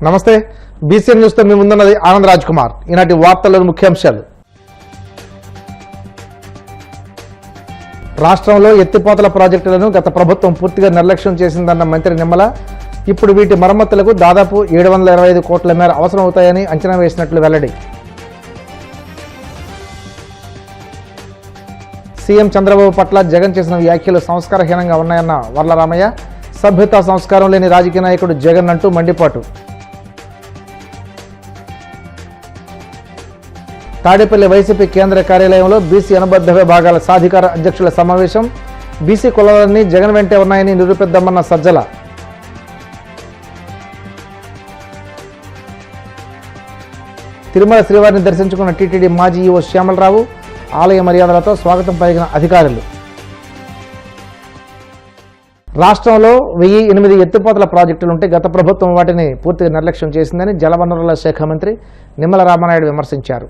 నమస్తే BCN news తో మీ ముందున్నది ఆనంద్ రాజ్ కుమార్. ఈనాటి వార్తల్లోని ముఖ్యాంశాలు. రాష్ట్రంలో ఎత్తిపోతల ప్రాజెక్టులను గత ప్రభుత్వం పూర్తిగా నిర్లక్ష్యం చేసిందన్న మంత్రి నిమ్మల ఇప్పుడు వీటి మరమ్మతులకు దాదాపు 725 కోట్ల మేర అవసరం అవుతాయని అంచనా వేసినట్లు వెల్లడి. సీఎం చంద్రబాబు పట్ల జగన్ చేసిన వ్యాఖ్యలు సంస్కారహీనంగా ఉన్నాయన్న వర్లరామయ్య. సభ్యతా సంస్కారం లేని రాజకీయ నాయకుడు జగన్ అంటూ మండిపాటు. తాడేపల్లి వైసీపీ కేంద్ర కార్యాలయంలో బీసీ అనుబంధ విభాగాల సాధికార అధ్యక్షుల సమావేశం. బీసీ కులాలన్నీ జగన్ వెంటే ఉన్నాయని నిరూపిద్దామన్న సజ్జల. తిరుమల శ్రీవారిని దర్శించుకున్న టీటీడీ మాజీ ఈవో శ్యామలరావు. ఆలయ మర్యాదలతో స్వాగతం పలికిన అధికారులు. రాష్ట్రంలో 1008 ఎత్తిపోతల ప్రాజెక్టులుంటే గత ప్రభుత్వం వాటిని పూర్తిగా నిర్లక్ష్యం చేసిందని జలవనరుల శాఖ మంత్రి నిమ్మల రామానాయుడు విమర్శించారు.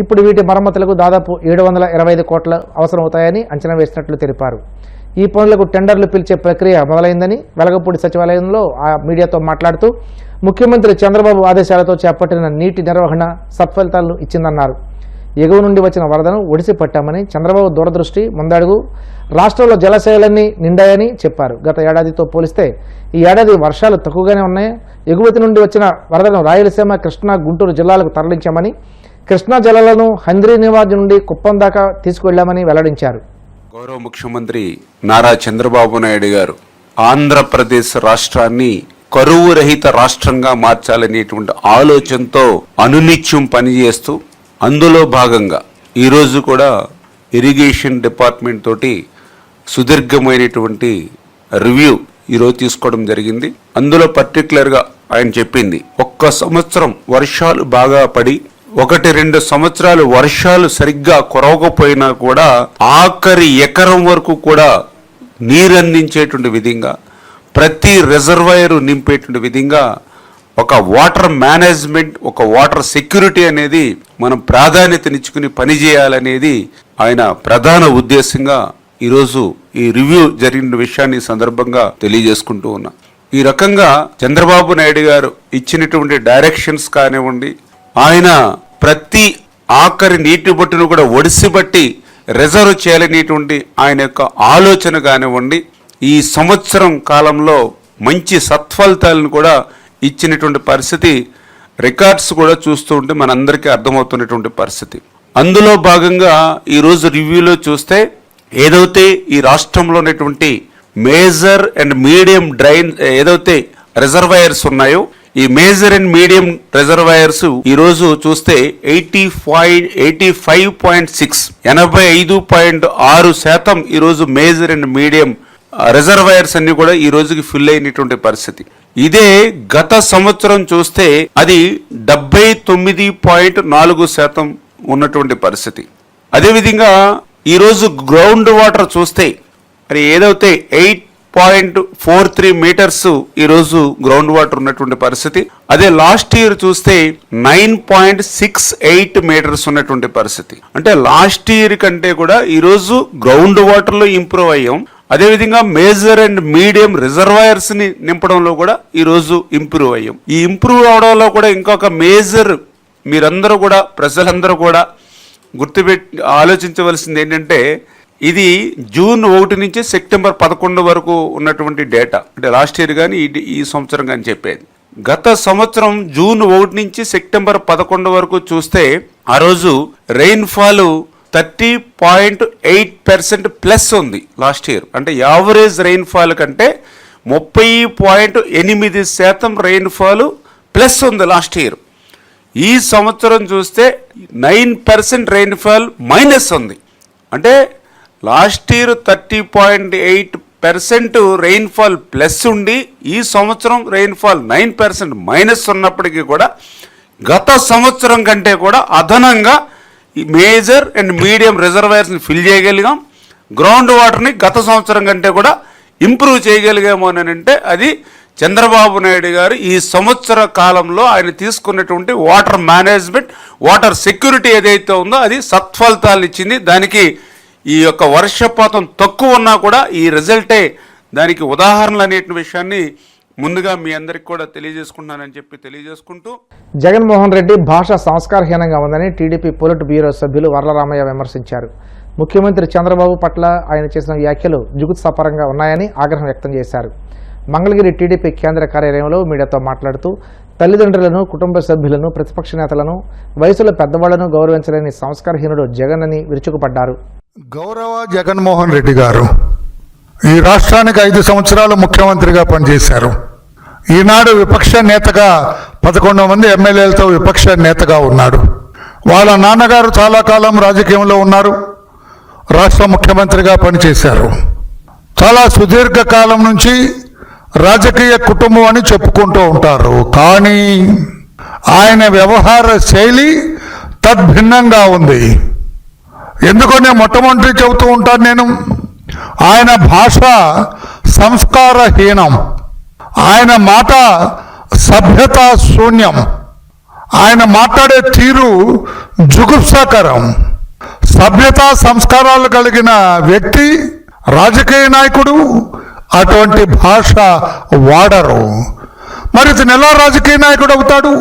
ఇప్పుడు వీటి మరమ్మతులకు దాదాపు 725 కోట్ల అవసరమవుతాయని అంచనా వేసినట్లు తెలిపారు. ఈ పనులకు టెండర్లు పిలిచే ప్రక్రియ మొదలైందని వెలగపూడి సచివాలయంలో మీడియాతో మాట్లాడుతూ ముఖ్యమంత్రి చంద్రబాబు ఆదేశాలతో చేపట్టిన నీటి నిర్వహణ సత్ఫలితాలను ఇచ్చిందన్నారు. ఎగువ నుండి వచ్చిన వరదను ఒడిసి పట్టామని, చంద్రబాబు దూరదృష్టి ముందడుగు రాష్ట్రంలో జలాశయాలన్నీ నిండాయని చెప్పారు. గత ఏడాదితో పోలిస్తే ఈ ఏడాది వర్షాలు తక్కువగానే ఉన్నాయి. ఎగువతి నుండి వచ్చిన వరదను రాయలసీమ, కృష్ణా, గుంటూరు జిల్లాలకు తరలించామని, కృష్ణా జలాలను హంద్రీనివాజ్ నుండి కుప్పం దాకా తీసుకువెళ్లామని వెల్లడించారు. గౌరవ ముఖ్యమంత్రి నారా చంద్రబాబు నాయుడు గారు ఆంధ్రప్రదేశ్ రాష్ట్రాన్ని కరువు రహిత రాష్ట్రంగా మార్చాలనేటువంటి ఆలోచనతో అనునిత్యం పనిచేస్తూ అందులో భాగంగా ఈరోజు కూడా ఇరిగేషన్ డిపార్ట్మెంట్ తోటి సుదీర్ఘమైనటువంటి రివ్యూ ఈరోజు తీసుకోవడం జరిగింది. అందులో పర్టికులర్గా ఆయన చెప్పింది, ఒక్క సంవత్సరం వర్షాలు బాగా పడి 1-2 సంవత్సరాలు వర్షాలు సరిగ్గా కురవకపోయినా కూడా ఆఖరి ఎకరం వరకు కూడా నీరు అందించేటువంటి విధంగా, ప్రతి రిజర్వాయర్ నింపేటువంటి విధంగా ఒక వాటర్ మేనేజ్మెంట్, ఒక వాటర్ సెక్యూరిటీ అనేది మనం ప్రాధాన్యతనిచ్చుకుని పనిచేయాలనేది ఆయన ప్రధాన ఉద్దేశంగా ఈరోజు ఈ రివ్యూ జరిగిన విషయాన్ని సందర్భంగా తెలియజేసుకుంటూ ఉన్నా. ఈ రకంగా చంద్రబాబు నాయుడు గారు ఇచ్చినటువంటి డైరెక్షన్స్ కానివ్వండి, ఆయన ప్రతి ఆఖరి నీటి బొట్టును కూడా ఒడిసిబట్టి రిజర్వ్ చేయాలనేటువంటి ఆయన యొక్క ఆలోచన కానివ్వండి, ఈ సంవత్సరం కాలంలో మంచి సత్ఫలితాలను కూడా ఇచ్చినటువంటి పరిస్థితి, రికార్డ్స్ కూడా చూస్తూ ఉంటే మనందరికీ అర్థమవుతున్నటువంటి పరిస్థితి. అందులో భాగంగా ఈరోజు రివ్యూలో చూస్తే ఏదైతే ఈ రాష్ట్రంలో ఉన్నటువంటి మేజర్ అండ్ మీడియం డ్రైన్ ఏదైతే రిజర్వాయర్స్ ఉన్నాయో, ఈ మేజర్ అండ్ మీడియం రిజర్వాయర్స్ ఈరోజు చూస్తే 85.6 85.6% ఈరోజు మేజర్ అండ్ మీడియం రిజర్వాయర్స్ అన్ని కూడా ఈ రోజుకి ఫిల్ అయినటువంటి పరిస్థితి. ఇదే గత సంవత్సరం చూస్తే అది 79.4% ఉన్నటువంటి పరిస్థితి. అదేవిధంగా ఈరోజు గ్రౌండ్ వాటర్ చూస్తే మరి ఏదైతే 8.43 మీటర్స్ ఈరోజు గ్రౌండ్ వాటర్ ఉన్నటువంటి పరిస్థితి. అదే లాస్ట్ ఇయర్ చూస్తే 9.68 మీటర్స్ ఉన్నటువంటి పరిస్థితి. అంటే లాస్ట్ ఇయర్ కంటే కూడా ఈరోజు గ్రౌండ్ వాటర్లో ఇంప్రూవ్ అయ్యాం. అదేవిధంగా మేజర్ అండ్ మీడియం రిజర్వాయర్స్ ని నింపడంలో కూడా ఈరోజు ఇంప్రూవ్ అయ్యాం. ఈ ఇంప్రూవ్ అవడంలో కూడా ఇంకొక మేజర్ మీరందరూ కూడా, ప్రజలందరూ కూడా గుర్తుపెట్టి ఆలోచించవలసింది ఏంటంటే, ఇది జూన్ 1 నుంచి సెప్టెంబర్ 11 వరకు ఉన్నటువంటి డేటా. అంటే లాస్ట్ ఇయర్ కానీ ఈ సంవత్సరం కానీ చెప్పేది. గత సంవత్సరం జూన్ 1 నుంచి సెప్టెంబర్ 11 వరకు చూస్తే ఆ రోజు రెయిన్ఫాల్ 30.8% ప్లస్ ఉంది లాస్ట్ ఇయర్. అంటే యావరేజ్ రెయిన్ఫాల్ కంటే 30.8% రెయిన్ఫాల్ ప్లస్ ఉంది లాస్ట్ ఇయర్. ఈ సంవత్సరం చూస్తే 9% రెయిన్ఫాల్ మైనస్ ఉంది. అంటే లాస్ట్ ఇయర్ 30.8% రెయిన్ఫాల్ ప్లస్ ఉండి ఈ సంవత్సరం రెయిన్ఫాల్ 9% మైనస్ ఉన్నప్పటికీ కూడా గత సంవత్సరం కంటే కూడా అదనంగా ఈ మేజర్ అండ్ మీడియం రిజర్వాయర్స్ని ఫిల్ చేయగలిగాం. గ్రౌండ్ వాటర్ని గత సంవత్సరం కంటే కూడా ఇంప్రూవ్ చేయగలిగాము అని అంటే అది చంద్రబాబు నాయుడు గారు ఈ సంవత్సర కాలంలో ఆయన తీసుకున్నటువంటి వాటర్ మేనేజ్మెంట్, వాటర్ సెక్యూరిటీ ఏదైతే ఉందో అది సత్ఫలితాలు ఇచ్చింది. దానికి ఈ యొక్క వర్షపాతం తక్కువ ఉన్నా కూడా ఈ రిజల్టే దానికి ఉదాహరణలు అనే విషయాన్ని ముందుగా మీ అందరికి కూడా తెలియజేసుకుంటున్నానని చెప్పి తెలియజేసుకుంటూ, జగన్మోహన్ రెడ్డి భాష సంస్కారహీనంగా ఉందని టీడీపీ పొలిట్ బ్యూరో సభ్యులు వర్లరామయ్య విమర్శించారు. ముఖ్యమంత్రి చంద్రబాబు పట్ల ఆయన చేసిన వ్యాఖ్యలు జుగుత్సాపరంగా ఉన్నాయని ఆగ్రహం వ్యక్తం చేశారు. మంగళగిరి టీడీపీ కేంద్ర కార్యాలయంలో మీడియాతో మాట్లాడుతూ తల్లిదండ్రులను, కుటుంబ సభ్యులను, ప్రతిపక్ష నేతలను, వయసులో పెద్దవాళ్లను గౌరవించలేని సంస్కారహీనుడు జగన్ అని విరుచుకుపడ్డారు. గౌరవ జగన్మోహన్ రెడ్డి గారు ఈ రాష్ట్రానికి 5 సంవత్సరాలు ముఖ్యమంత్రిగా పనిచేశారు. ఈనాడు విపక్ష నేతగా 11 మంది ఎమ్మెల్యేలతో విపక్ష నేతగా ఉన్నాడు. వాళ్ళ నాన్నగారు చాలా కాలం రాజకీయంలో ఉన్నారు, రాష్ట్ర ముఖ్యమంత్రిగా పనిచేశారు. చాలా సుదీర్ఘ కాలం నుంచి రాజకీయ కుటుంబం అని చెప్పుకుంటూ ఉంటారు. కానీ ఆయన వ్యవహార శైలి తద్భిన్నంగా ఉంది. ఎందుకో నేను మొట్టమొదటి చెబుతూ ఉంటాను, నేను ఆయన భాష సంస్కారహీనం, ఆయన మాట సభ్యతా శూన్యం, ఆయన మాట్లాడే తీరు జుగుప్సాకరం. సభ్యతా సంస్కారాలు కలిగిన వ్యక్తి, రాజకీయ నాయకుడు అటువంటి భాష వాడరు. మరి ఇతను ఎలా రాజకీయ నాయకుడు అవుతాడు?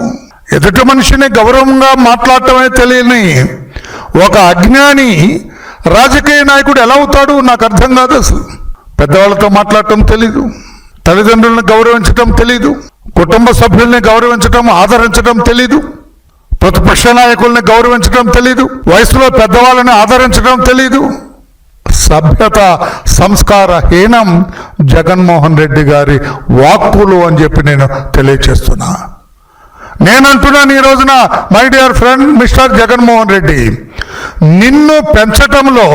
ఎదుటి మనిషిని గౌరవంగా మాట్లాడటమే తెలియని ఒక అజ్ఞాని రాజకీయ నాయకుడు ఎలా అవుతాడు? నాకు అర్థం కాదు. అసలు పెద్దవాళ్ళతో మాట్లాడటం తెలీదు, తల్లిదండ్రులను గౌరవించటం తెలీదు, కుటుంబ సభ్యుల్ని గౌరవించటం, ఆదరించడం తెలీదు, ప్రతిపక్ష నాయకుల్ని గౌరవించడం తెలీదు, వయసులో పెద్దవాళ్ళని ఆదరించడం తెలీదు. సభ్యత సంస్కారహీనం జగన్మోహన్ రెడ్డి గారి వాక్కులు అని చెప్పి నేను తెలియచేస్తున్నా. నేనంటున్నాను ఈ రోజున, my dear friend mister Jaganmohan Reddy, నిన్ను పెంచటంలో,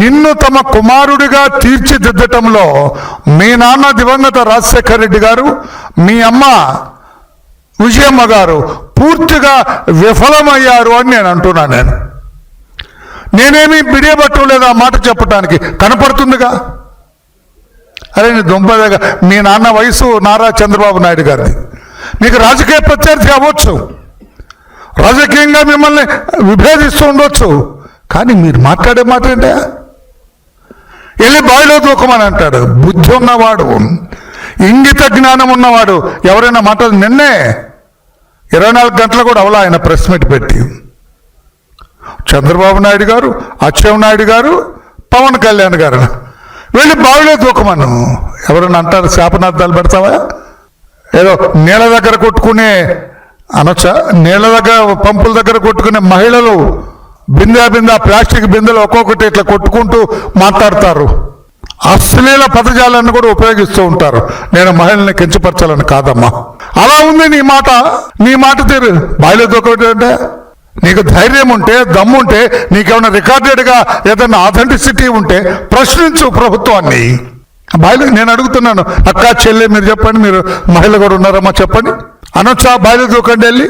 నిన్ను తమ కుమారుడిగా తీర్చిదిద్దటంలో మీ నాన్న దివంగత రాజశేఖర రెడ్డి గారు, మీ అమ్మ విజయమ్మ గారు పూర్తిగా విఫలమయ్యారు అని నేను అంటున్నాను. నేనేమి బిడియబట్టలేదు ఆ మాట చెప్పడానికి, కనపడుతుందిగా. అరే నీ దుంపదేగా, మీ నాన్న వయసు నారా చంద్రబాబు నాయుడు గారిది, మీకు రాజకీయ ప్రత్యర్థి అవ్వచ్చు, రాజకీయంగా మిమ్మల్ని విభేదిస్తూ ఉండొచ్చు, కానీ మీరు మాట్లాడే మాట ఏంటా? వెళ్ళి బావిలో దూకమని అంటాడు. బుద్ధి ఉన్నవాడు, ఇంగిత జ్ఞానం ఉన్నవాడు ఎవరైనా మాట్లాడు. నిన్నే 24 గంటలు కూడా అవలా ఆయన ప్రెస్ మీట్ పెట్టి చంద్రబాబు నాయుడు గారు, అచ్చెన్నాయుడు గారు, పవన్ కళ్యాణ్ గారు వెళ్ళి బావిలో దూకమను. ఎవరైనా అంటారు శాపనార్థాలు పెడతావా? ఏదో నీళ్ళ దగ్గర కొట్టుకునే అనొచ్చా? నీళ్ళ దగ్గర, పంపుల దగ్గర కొట్టుకునే మహిళలు బిందా ప్లాస్టిక్ బిందెలు ఒక్కొక్కటి ఇట్లా కొట్టుకుంటూ మాట్లాడతారు. అశ్లీల పదజాలను కూడా ఉపయోగిస్తూ ఉంటారు. నేను మహిళల్ని కించపరచాలని కాదమ్మా. అలా ఉంది నీ మాట, నీ మాట తీరు. బావిలో దూకంటే నీకు ధైర్యం ఉంటే, దమ్ముంటే, నీకేమైనా రికార్డెడ్గా ఏదైనా ఆథెంటిసిటీ ఉంటే ప్రశ్నించు ప్రభుత్వాన్ని. బాయిలు నేను అడుగుతున్నాను, అక్క చెల్లె మీరు చెప్పండి, మీరు మహిళ కూడా ఉన్నారమ్మా చెప్పండి, అనొచ్చా బాయిలు దూకండి వెళ్ళి?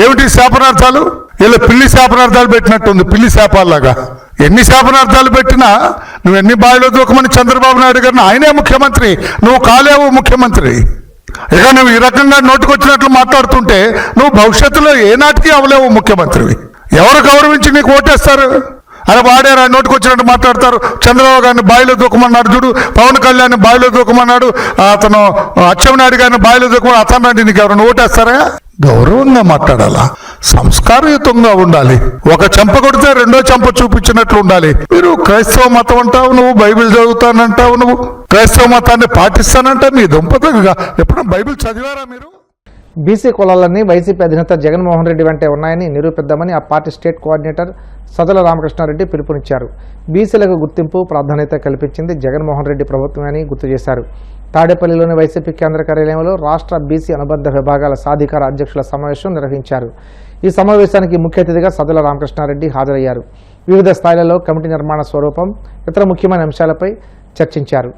ఏమిటి శాపనార్థాలు? వీళ్ళు పిల్లి శాపనార్థాలు పెట్టినట్టుంది, పిల్లి శాపాల్లాగా. ఎన్ని శాపనార్థాలు పెట్టినా నువ్వు ఎన్ని బాయిలో దూకమని చంద్రబాబు నాయుడు గారిని, ఆయనే ముఖ్యమంత్రి, నువ్వు కాలేవు ముఖ్యమంత్రి. ఇక నువ్వు ఈ రకంగా నోటుకొచ్చినట్లు మాట్లాడుతుంటే నువ్వు భవిష్యత్తులో ఏనాటికి అవలేవు ముఖ్యమంత్రివి. ఎవరు గౌరవించి నీకు ఓటేస్తారు? అని వాడారు, నోటుకొచ్చినట్టు మాట్లాడతారు. చంద్రబాబు గారిని బావిలో దూకమన్నాడు చూడు, పవన్ కళ్యాణ్ బావిలో దూకమన్నాడు, అతను అచ్చెన్నాయుడు గారిని బావిలో దూకమని అతను నీకు ఎవరైనా ఓటేస్తారా? గౌరవంగా మాట్లాడాలా, సంస్కారయుతంగా ఉండాలి. ఒక చెంప కొడితే రెండో చెంప చూపించినట్లు ఉండాలి. మీరు క్రైస్తవ మతం అంటావు, నువ్వు బైబిల్ చదువుతానంటావు, నువ్వు క్రైస్తవ మతాన్ని పాటిస్తానంటా. నీ దుంపతగా ఎప్పుడైనా బైబిల్ చదివారా మీరు? బీసీ కులాలన్నీ వైసీపీ అధినేత జగన్మోహన్ రెడ్డి వెంటే ఉన్నాయని నిరూపిద్దామని ఆ పార్టీ స్టేట్ కోఆర్డినేటర్ సదల రామకృష్ణారెడ్డి పిలుపునిచ్చారు. బీసీలకు గుర్తింపు, ప్రాధాన్యత కల్పించింది జగన్మోహన్ రెడ్డి ప్రభుత్వమని గుర్తు చేశారు. తాడేపల్లిలోని వైసీపీ కేంద్ర కార్యాలయంలో రాష్ట్ర బీసీ అనుబంధ విభాగాల సాధికార అధ్యక్షుల సమావేశం నిర్వహించారు. ఈ సమావేశానికి ముఖ్య అతిథిగా సదల రామకృష్ణారెడ్డి హాజరయ్యారు. వివిధ స్థాయిలలో కమిటీ నిర్మాణ స్వరూపం, ఇతర ముఖ్యమైన అంశాలపై చర్చించారు.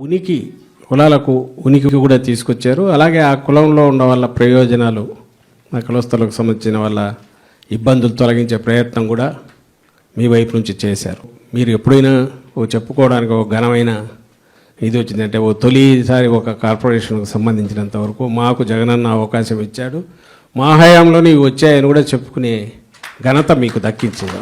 ఉనికి కులాలకు ఉనికి కూడా తీసుకొచ్చారు. అలాగే ఆ కులంలో ఉన్న వాళ్ళ ప్రయోజనాలు, ఆ కులస్తులకు సంబంధించిన వాళ్ళ ఇబ్బందులు తొలగించే ప్రయత్నం కూడా మీ వైపు నుంచి చేశారు. మీరు ఎప్పుడైనా చెప్పుకోవడానికి ఒక ఘనమైన ఇది వచ్చిందంటే తొలిసారి ఒక కార్పొరేషన్కు సంబంధించినంత వరకు మాకు జగనన్న అవకాశం ఇచ్చాడు, మా హయాంలోనే ఇవి వచ్చాయని కూడా చెప్పుకునే ఘనత మీకు దక్కించింది.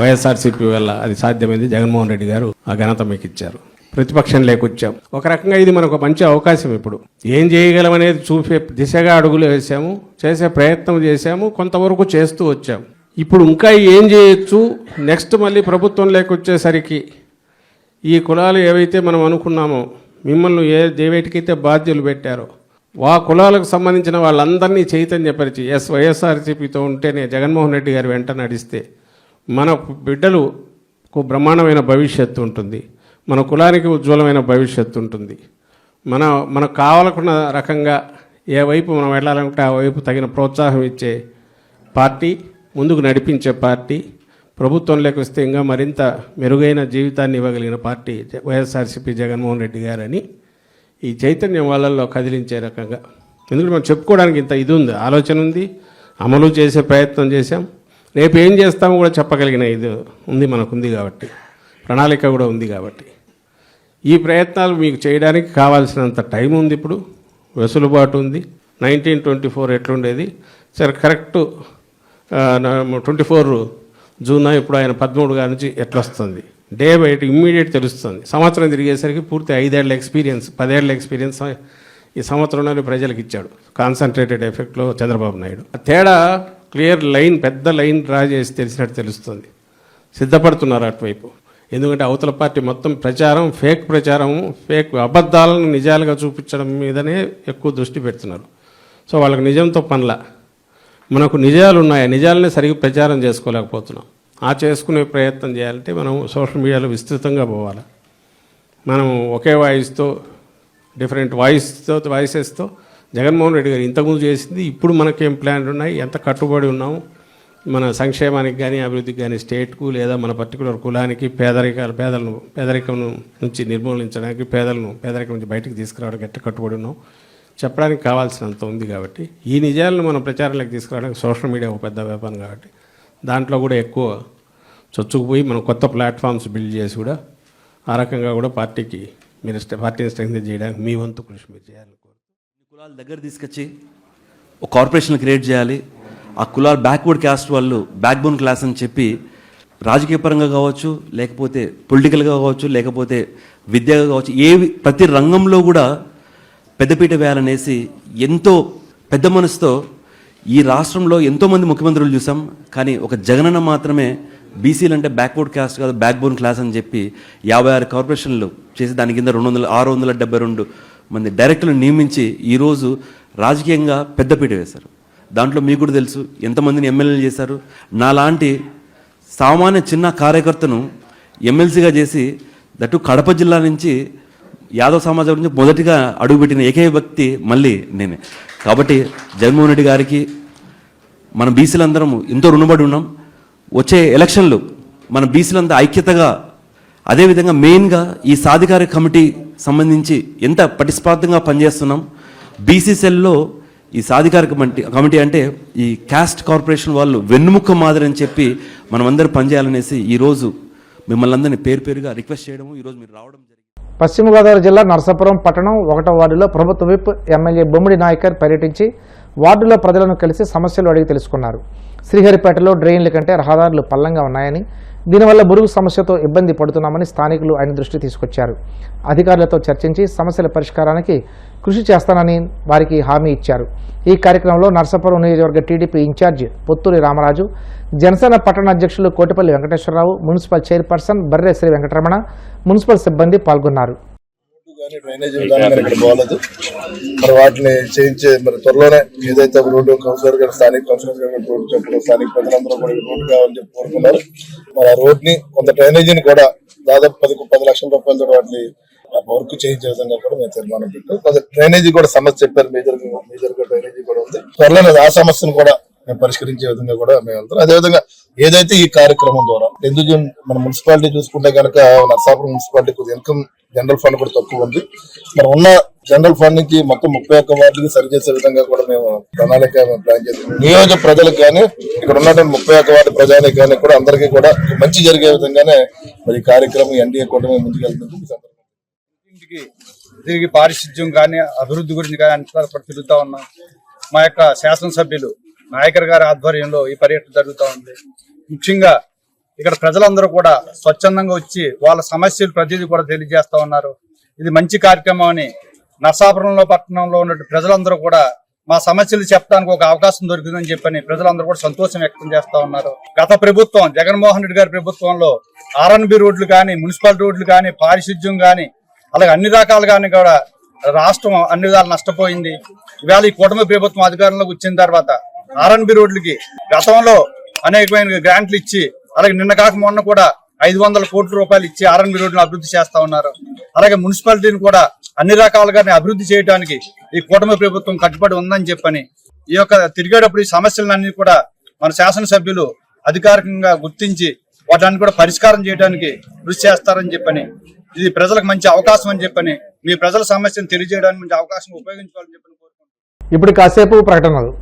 వైఎస్ఆర్సీపీ వల్ల అది సాధ్యమైంది. జగన్మోహన్ రెడ్డి గారు ఆ ఘనత మీకు ఇచ్చారు. ప్రతిపక్షం లేకొచ్చాం. ఒక రకంగా ఇది మనకు మంచి అవకాశం. ఇప్పుడు ఏం చేయగలం అనేది చూపే దిశగా అడుగులు వేసాము, చేసే ప్రయత్నం చేశాము, కొంతవరకు చేస్తూ వచ్చాము. ఇప్పుడు ఇంకా ఏం చేయొచ్చు, నెక్స్ట్ మళ్ళీ ప్రభుత్వం లేకొచ్చేసరికి ఈ కులాలు ఏవైతే మనం అనుకున్నామో, మిమ్మల్ని ఏవేటికైతే బాధ్యులు పెట్టారో ఆ కులాలకు సంబంధించిన వాళ్ళందరినీ చైతన్యపరిచి వైఎస్ఆర్సీపీతో ఉంటేనే జగన్మోహన్ రెడ్డి గారు వెంట నడిస్తే మన బిడ్డలకు బ్రహ్మాండమైన భవిష్యత్తు ఉంటుంది, మన కులానికి ఉజ్వలమైన భవిష్యత్తు ఉంటుంది. మనకు కావాలనుకున్న రకంగా ఏ వైపు మనం వెళ్ళాలనుకుంటే ఆ వైపు తగిన ప్రోత్సాహం ఇచ్చే పార్టీ, ముందుకు నడిపించే పార్టీ, ప్రభుత్వంలోకి వస్తే ఇంకా మరింత మెరుగైన జీవితాన్ని ఇవ్వగలిగిన పార్టీ వైఎస్ఆర్సీపీ జగన్మోహన్ రెడ్డి గారని ఈ చైతన్యం వాళ్ళల్లో కదిలించే రకంగా. ఎందుకంటే మనం చెప్పుకోవడానికి ఇంత ఇది ఉంది, ఆలోచన ఉంది, అమలు చేసే ప్రయత్నం చేశాం. రేపు ఏం చేస్తామో కూడా చెప్పగలిగిన ఇది ఉంది, మనకుంది కాబట్టి, ప్రణాళిక కూడా ఉంది కాబట్టి ఈ ప్రయత్నాలు మీకు చేయడానికి కావాల్సినంత టైం ఉంది. ఇప్పుడు వెసులుబాటు ఉంది. 1924 ఎట్లుండేది సరే కరెక్ట్ 24 జూన్ ఇప్పుడు ఆయన 13 గారి నుంచి ఎట్లొస్తుంది డే బయట ఇమ్మీడియట్ తెలుస్తుంది. సంవత్సరం తిరిగేసరికి పూర్తి 5 ఏళ్ల ఎక్స్పీరియన్స్, 10 ఏళ్ల ఎక్స్పీరియన్స్ ఈ సంవత్సరంలోనే ప్రజలకు ఇచ్చాడు. కాన్సన్ట్రేటెడ్ ఎఫెక్ట్లో చంద్రబాబు నాయుడు తేడా క్లియర్ లైన్, పెద్ద లైన్ డ్రా చేసి తెలిసినట్టు తెలుస్తుంది. సిద్ధపడుతున్నారు అటువైపు. ఎందుకంటే అవతల పార్టీ మొత్తం ప్రచారం, ఫేక్ ప్రచారము, ఫేక్ అబద్ధాలను నిజాలుగా చూపించడం మీదనే ఎక్కువ దృష్టి పెడుతున్నారు. సో వాళ్ళకి నిజంతో పనుల, మనకు నిజాలు ఉన్నాయి, నిజాలనే సరిగ్గా ప్రచారం చేసుకోలేకపోతున్నాం. ఆ చేసుకునే ప్రయత్నం చేయాలంటే మనం సోషల్ మీడియాలో విస్తృతంగా పోవాలి. మనం ఒకే వాయిస్తో, డిఫరెంట్ వాయిసెస్తో జగన్మోహన్ రెడ్డి గారు ఇంతకుముందు చేసింది, ఇప్పుడు మనకేం ప్లాన్లు ఉన్నాయి, ఎంత కట్టుబడి ఉన్నాము, మన సంక్షేమానికి కానీ అభివృద్ధికి కానీ, స్టేట్కు లేదా మన పర్టికులర్ కులానికి, పేదరికం నుంచి నిర్మూలించడానికి, పేదరికం నుంచి బయటకు తీసుకురావడానికి ఎట్లా కట్టుబడి ఉన్నాం చెప్పడానికి కావాల్సినంత ఉంది. కాబట్టి ఈ నిజాలను మనం ప్రచారంలోకి తీసుకురావడానికి సోషల్ మీడియా ఒక పెద్ద వ్యాపారం కాబట్టి దాంట్లో కూడా ఎక్కువ చొచ్చుకుపోయి మనం కొత్త ప్లాట్ఫామ్స్ బిల్డ్ చేసి కూడా ఆ రకంగా కూడా పార్టీని స్ట్రెంగ్తన్ చేయడానికి మీ వంతు కృషి మీరు చేయాలి. కులాల దగ్గర తీసుకొచ్చి ఒక కార్పొరేషన్ క్రియేట్ చేయాలి. ఆ కులాలు బ్యాక్వర్డ్ క్యాస్ట్ వాళ్ళు బ్యాక్బోన్ క్లాస్ అని చెప్పి రాజకీయ పరంగా కావచ్చు, లేకపోతే పొలిటికల్గా కావచ్చు, లేకపోతే విద్యగా కావచ్చు, ప్రతి రంగంలో కూడా పెద్దపీట వేయాలనేసి ఎంతో పెద్ద మనసుతో ఈ రాష్ట్రంలో ఎంతోమంది ముఖ్యమంత్రులు చూసాం. కానీ ఒక జగనన్న మాత్రమే బీసీలు అంటే బ్యాక్వర్డ్ క్యాస్ట్ కాదు, బ్యాక్బోన్ క్లాస్ అని చెప్పి 56 కార్పొరేషన్లు చేసి దాని కింద 672 మంది డైరెక్టర్లు నియమించి ఈరోజు రాజకీయంగా పెద్దపీట వేశారు. దాంట్లో మీకు కూడా తెలుసు ఎంతమందిని ఎమ్మెల్యేలు చేశారు. నాలాంటి సామాన్య చిన్న కార్యకర్తను ఎమ్మెల్సీగా చేసి దట్టు కడప జిల్లా నుంచి యాదవ్ సమాజం నుంచి మొదటిగా అడుగుపెట్టిన ఏకైక వ్యక్తి మళ్ళీ నేనే. కాబట్టి జగన్మోహన్ రెడ్డి గారికి మన బీసీలందరం ఎంతో రుణపడి ఉన్నాం. వచ్చే ఎలక్షన్లు మన బీసీలంతా ఐక్యతగా, అదేవిధంగా మెయిన్గా ఈ సాధికార కమిటీ సంబంధించి ఎంత ప్రతిస్పందంగా పనిచేస్తున్నాం. బీసీ సెల్లో ఈ సాధికార కమిటీ అంటే ఈ క్యాస్ట్ కార్పొరేషన్ వాళ్ళు వెన్నుముక్క మాదిరి అని చెప్పి మనం అందరూ పనిచేయాలనేసి ఈరోజు మిమ్మల్ని అందరినీ పేరు పేరుగా రిక్వెస్ట్ చేయడము, ఈరోజు మీరు రావడం జరిగింది. పశ్చిమ గోదావరి జిల్లా నరసాపురం పట్టణం 1వ వార్డులో ప్రభుత్వ విప్ ఎమ్మెల్యే బొమ్మిడి నాయకర్ పర్యటించి వార్డులో ప్రజలను కలిసి సమస్యలు అడిగి తెలుసుకున్నారు. శ్రీహరిపేటలో డ్రైన్ల కంటే రహదారులు పల్లంగా ఉన్నాయని, దీనివల్ల మురుగు సమస్యతో ఇబ్బంది పడుతున్నామని స్థానికులు ఆయన దృష్టి తీసుకొచ్చారు. అధికారులతో చర్చించి సమస్యల పరిష్కారానికి కృషి చేస్తానని వారికి హామీ ఇచ్చారు. ఈ కార్యక్రమంలో నరసాపురం నియోజకవర్గ టీడీపీ ఇన్ఛార్జి పొత్తూరి రామరాజు, జనసేన పట్టణ అధ్యక్షులు కోటిపల్లి వెంకటేశ్వరరావు, మున్సిపల్ చైర్పర్సన్ బర్రె శ్రీ వెంకటరమణ, మున్సిపల్ సిబ్బంది పాల్గొన్నారు. డ్రైనేజ్ విధానం ఇక్కడ బాగోలేదు. మరి వాటిని చేయించే త్వరలోనే ఏదైతే రోడ్డు కౌన్సిలర్ గారు, స్థానిక కౌన్సిలర్ గారు రోడ్డు చెప్పడం, స్థానిక ప్రజలందరూ కూడా రోడ్డు కావాలని చెప్పి కోరుకున్నారు. మరి ఆ రోడ్ ని కొంత డ్రైనేజీని కూడా దాదాపు 10 లక్షల రూపాయలతో వాటిని వర్క్ చేయించే విధంగా కూడా మేము తీర్మానం పెట్టాం. కొంత డ్రైనేజీ కూడా సమస్య చెప్పారు, మేజర్ గా డ్రైనేజీ కూడా ఉంది. త్వరలోనే ఆ సమస్యను కూడా మేము పరిష్కరించే విధంగా కూడా మేము వెళ్తాం. అదేవిధంగా ఏదైతే ఈ కార్యక్రమం ద్వారా ఎందుకు మన మున్సిపాలిటీ చూసుకుంటే కనుక నరసాపురం మున్సిపాలిటీ కొద్దిగా ఇన్కమ్ జనరల్ ఫండ్ కూడా తక్కువ ఉంది. మరి ఉన్న జనరల్ ఫండ్ నుంచి మొత్తం 31 వార్డుకి సరిచేసే విధంగా కూడా మేము ప్రణాళిక ప్లాన్ చేస్తాం. నియోజక ప్రజలకు కానీ ఇక్కడ ఉన్నటువంటి 31 వార్డు ప్రజానికి కానీ కూడా అందరికీ కూడా మంచి జరిగే విధంగానే మరి ఈ కార్యక్రమం ఎన్డీఏ కూటమి ముందుకెళ్తుంది. ఇంటికి తిరిగి పారిశుద్ధ్యం కానీ అభివృద్ధి గురించి కానీ అంతా తిరుగుతా ఉన్నాం. మా యొక్క శాసనసభ్యులు నాయకర్ గారి ఆధ్వర్యంలో ఈ పర్యటన జరుగుతూ ఉంది. ముఖ్యంగా ఇక్కడ ప్రజలందరూ కూడా స్వచ్ఛందంగా వచ్చి వాళ్ళ సమస్యలు ప్రతిదీ కూడా తెలియజేస్తా ఉన్నారు. ఇది మంచి కార్యక్రమం అని నరసాపురంలో పట్టణంలో ఉన్న ప్రజలందరూ కూడా మా సమస్యలు చెప్పడానికి ఒక అవకాశం దొరికిందని చెప్పని ప్రజలందరూ కూడా సంతోషం వ్యక్తం చేస్తా ఉన్నారు. గత ప్రభుత్వం జగన్మోహన్ రెడ్డి గారి ప్రభుత్వంలో ఆర్ఎన్బి రోడ్లు కానీ, మున్సిపల్ రోడ్లు కానీ, పారిశుద్ధ్యం కానీ, అలాగే అన్ని రకాలుగాని కూడా రాష్ట్రం అన్ని విధాలు నష్టపోయింది. ఇవాళ ఈ కూటమి ప్రభుత్వం అధికారంలోకి వచ్చిన తర్వాత ఆర్ఎన్బి రోడ్లకి గతంలో అనేకమైన గ్రాంట్లు ఇచ్చి, అలాగే నిన్న కాక మొన్న కూడా 500 కోట్ల రూపాయలు ఇచ్చి ఆర్ఎన్బి రోడ్లను అభివృద్ధి చేస్తా ఉన్నారు. అలాగే మున్సిపాలిటీని కూడా అన్ని రకాలుగా అభివృద్ధి చేయడానికి ఈ కూటమి ప్రభుత్వం కట్టుబడి ఉందని చెప్పని ఈ యొక్క తిరిగేటప్పుడు ఈ సమస్యలన్నీ కూడా మన శాసనసభ్యులు అధికారికంగా గుర్తించి వాటిని కూడా పరిష్కారం చేయడానికి కృషి చేస్తారని చెప్పని, ఇది ప్రజలకు మంచి అవకాశం అని చెప్పని, మీ ప్రజల సమస్యను తెలియజేయడానికి మంచి అవకాశం ఉపయోగించుకోవాలని చెప్పని కోరుకుంటున్నాను. ఇప్పుడు కాసేపు ప్రకటనలు.